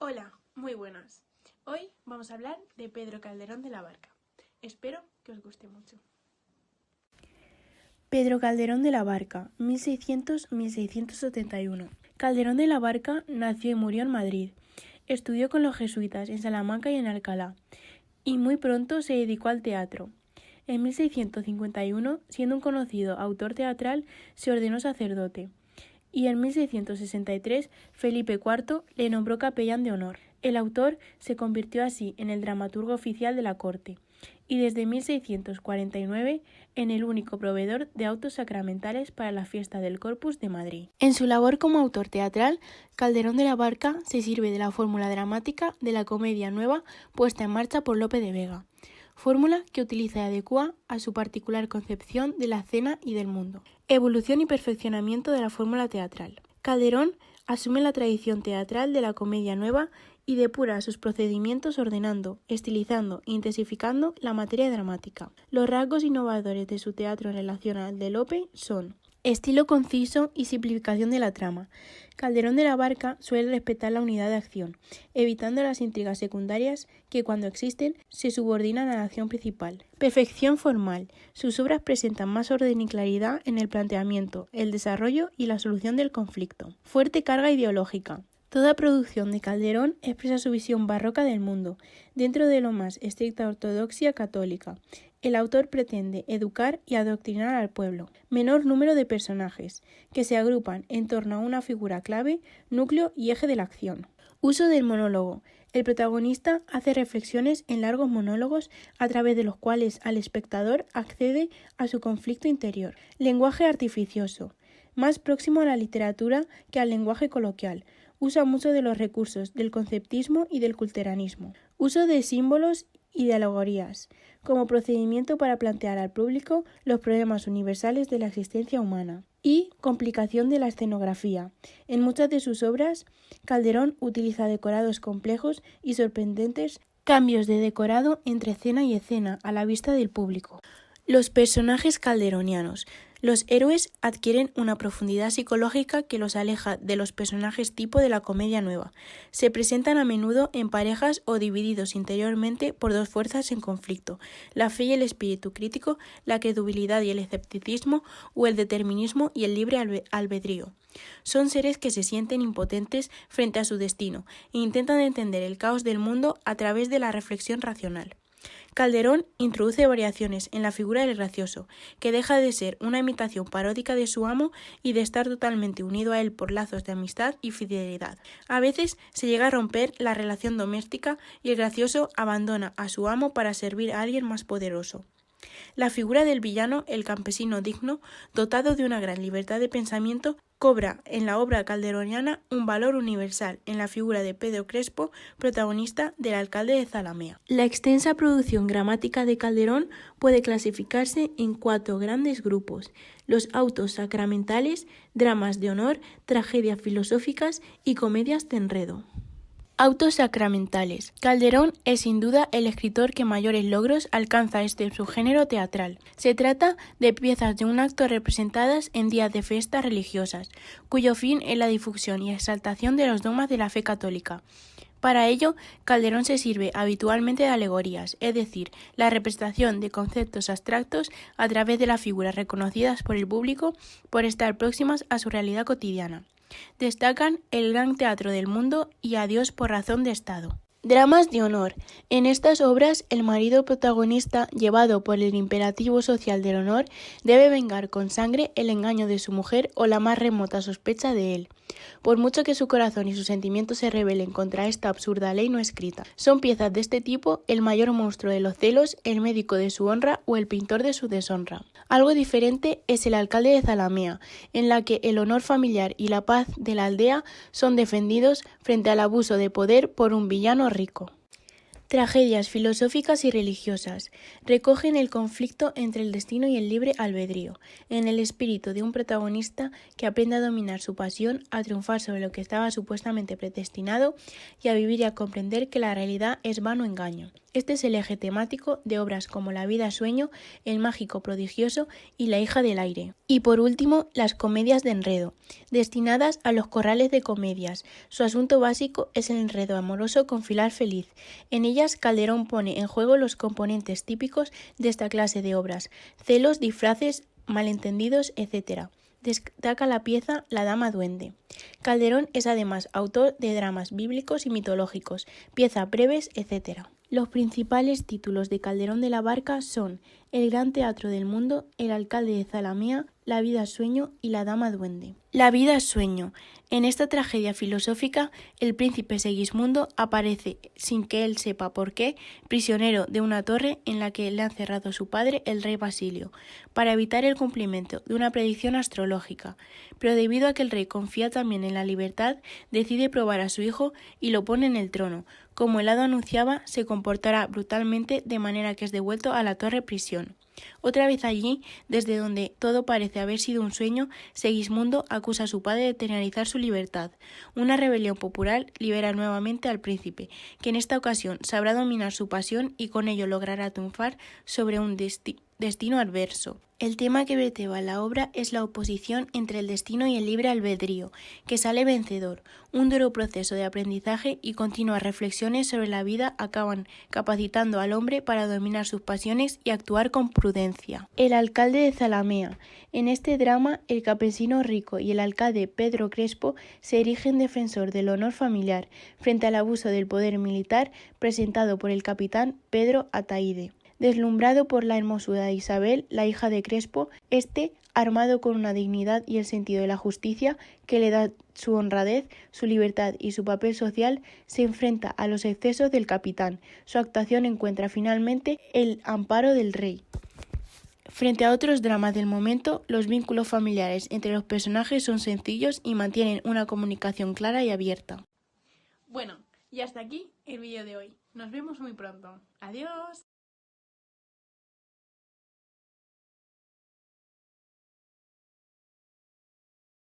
Hola, muy buenas. Hoy vamos a hablar de Pedro Calderón de la Barca. Espero que os guste mucho. Pedro Calderón de la Barca, 1600-1671. Calderón de la Barca nació y murió en Madrid. Estudió con los jesuitas en Salamanca y en Alcalá, y muy pronto se dedicó al teatro. En 1651, siendo un conocido autor teatral, se ordenó sacerdote, y en 1663 Felipe IV le nombró capellán de honor. El autor se convirtió así en el dramaturgo oficial de la corte, y desde 1649 en el único proveedor de autos sacramentales para la fiesta del Corpus de Madrid. En su labor como autor teatral, Calderón de la Barca se sirve de la fórmula dramática de la comedia nueva puesta en marcha por Lope de Vega, fórmula que utiliza y adecua a su particular concepción de la escena y del mundo. Evolución y perfeccionamiento de la fórmula teatral. Calderón asume la tradición teatral de la comedia nueva y depura sus procedimientos ordenando, estilizando e intensificando la materia dramática. Los rasgos innovadores de su teatro en relación al de Lope son: estilo conciso y simplificación de la trama. Calderón de la Barca suele respetar la unidad de acción, evitando las intrigas secundarias que, cuando existen, se subordinan a la acción principal. Perfección formal. Sus obras presentan más orden y claridad en el planteamiento, el desarrollo y la solución del conflicto. Fuerte carga ideológica. Toda producción de Calderón expresa su visión barroca del mundo, dentro de lo más estricta ortodoxia católica. El autor pretende educar y adoctrinar al pueblo. Menor número de personajes, que se agrupan en torno a una figura clave, núcleo y eje de la acción. Uso del monólogo. El protagonista hace reflexiones en largos monólogos a través de los cuales al espectador accede a su conflicto interior. Lenguaje artificioso. Más próximo a la literatura que al lenguaje coloquial. Usa mucho de los recursos del conceptismo y del culteranismo. Uso de símbolos y de alegorías, como procedimiento para plantear al público los problemas universales de la existencia humana. Y complicación de la escenografía. En muchas de sus obras, Calderón utiliza decorados complejos y sorprendentes cambios de decorado entre escena y escena a la vista del público. Los personajes calderonianos. Los héroes adquieren una profundidad psicológica que los aleja de los personajes tipo de la comedia nueva. Se presentan a menudo en parejas o divididos interiormente por dos fuerzas en conflicto: la fe y el espíritu crítico, la credulidad y el escepticismo, o el determinismo y el libre albedrío. Son seres que se sienten impotentes frente a su destino e intentan entender el caos del mundo a través de la reflexión racional. Calderón introduce variaciones en la figura del gracioso, que deja de ser una imitación paródica de su amo y de estar totalmente unido a él por lazos de amistad y fidelidad. A veces se llega a romper la relación doméstica y el gracioso abandona a su amo para servir a alguien más poderoso. La figura del villano, el campesino digno, dotado de una gran libertad de pensamiento, cobra en la obra calderoniana un valor universal en la figura de Pedro Crespo, protagonista del alcalde de Zalamea. La extensa producción gramática de Calderón puede clasificarse en 4 grandes grupos: los autos sacramentales, dramas de honor, tragedias filosóficas y comedias de enredo. Autos sacramentales. Calderón es sin duda el escritor que mayores logros alcanza este subgénero teatral. Se trata de piezas de un acto representadas en días de fiestas religiosas, cuyo fin es la difusión y exaltación de los dogmas de la fe católica. Para ello, Calderón se sirve habitualmente de alegorías, es decir, la representación de conceptos abstractos a través de las figuras reconocidas por el público por estar próximas a su realidad cotidiana. Destacan el Gran Teatro del Mundo y Adiós por razón de Estado. Dramas de honor. En estas obras, el marido protagonista, llevado por el imperativo social del honor, debe vengar con sangre el engaño de su mujer o la más remota sospecha de él, por mucho que su corazón y sus sentimientos se rebelen contra esta absurda ley no escrita. Son piezas de este tipo el mayor monstruo de los celos, el médico de su honra o el pintor de su deshonra. Algo diferente es El alcalde de Zalamea, en la que el honor familiar y la paz de la aldea son defendidos frente al abuso de poder por un villano rico. Tragedias filosóficas y religiosas. Recogen el conflicto entre el destino y el libre albedrío, en el espíritu de un protagonista que aprende a dominar su pasión, a triunfar sobre lo que estaba supuestamente predestinado y a vivir y a comprender que la realidad es vano engaño. Este es el eje temático de obras como La vida sueño, El mágico prodigioso y La hija del aire. Y por último, las comedias de enredo, destinadas a los corrales de comedias. Su asunto básico es el enredo amoroso con final feliz. En ellas Calderón pone en juego los componentes típicos de esta clase de obras: celos, disfraces, malentendidos, etc. Destaca la pieza La dama duende. Calderón es además autor de dramas bíblicos y mitológicos, piezas breves, etc. Los principales títulos de Calderón de la Barca son El gran teatro del mundo, El alcalde de Zalamea, La vida sueño y La dama duende. La vida sueño. En esta tragedia filosófica, el príncipe Segismundo aparece, sin que él sepa por qué, prisionero de una torre en la que le ha encerrado su padre, el rey Basilio, para evitar el cumplimiento de una predicción astrológica. Pero debido a que el rey confía también en la libertad, decide probar a su hijo y lo pone en el trono. Como el hado anunciaba, se comportará brutalmente de manera que es devuelto a la torre prisión. Otra vez allí, desde donde todo parece haber sido un sueño, Segismundo acusa a su padre de tiranizar su libertad. Una rebelión popular libera nuevamente al príncipe, que en esta ocasión sabrá dominar su pasión y con ello logrará triunfar sobre un destino adverso. El tema que vertebra la obra es la oposición entre el destino y el libre albedrío, que sale vencedor. Un duro proceso de aprendizaje y continuas reflexiones sobre la vida acaban capacitando al hombre para dominar sus pasiones y actuar con prudencia. El alcalde de Zalamea. En este drama, el campesino rico y el alcalde Pedro Crespo se erigen defensor del honor familiar frente al abuso del poder militar presentado por el capitán Pedro Ataíde. Deslumbrado por la hermosura de Isabel, la hija de Crespo, armado con una dignidad y el sentido de la justicia que le da su honradez, su libertad y su papel social, se enfrenta a los excesos del capitán. Su actuación encuentra finalmente el amparo del rey. Frente a otros dramas del momento, los vínculos familiares entre los personajes son sencillos y mantienen una comunicación clara y abierta. Bueno, y hasta aquí el vídeo de hoy. Nos vemos muy pronto. Adiós.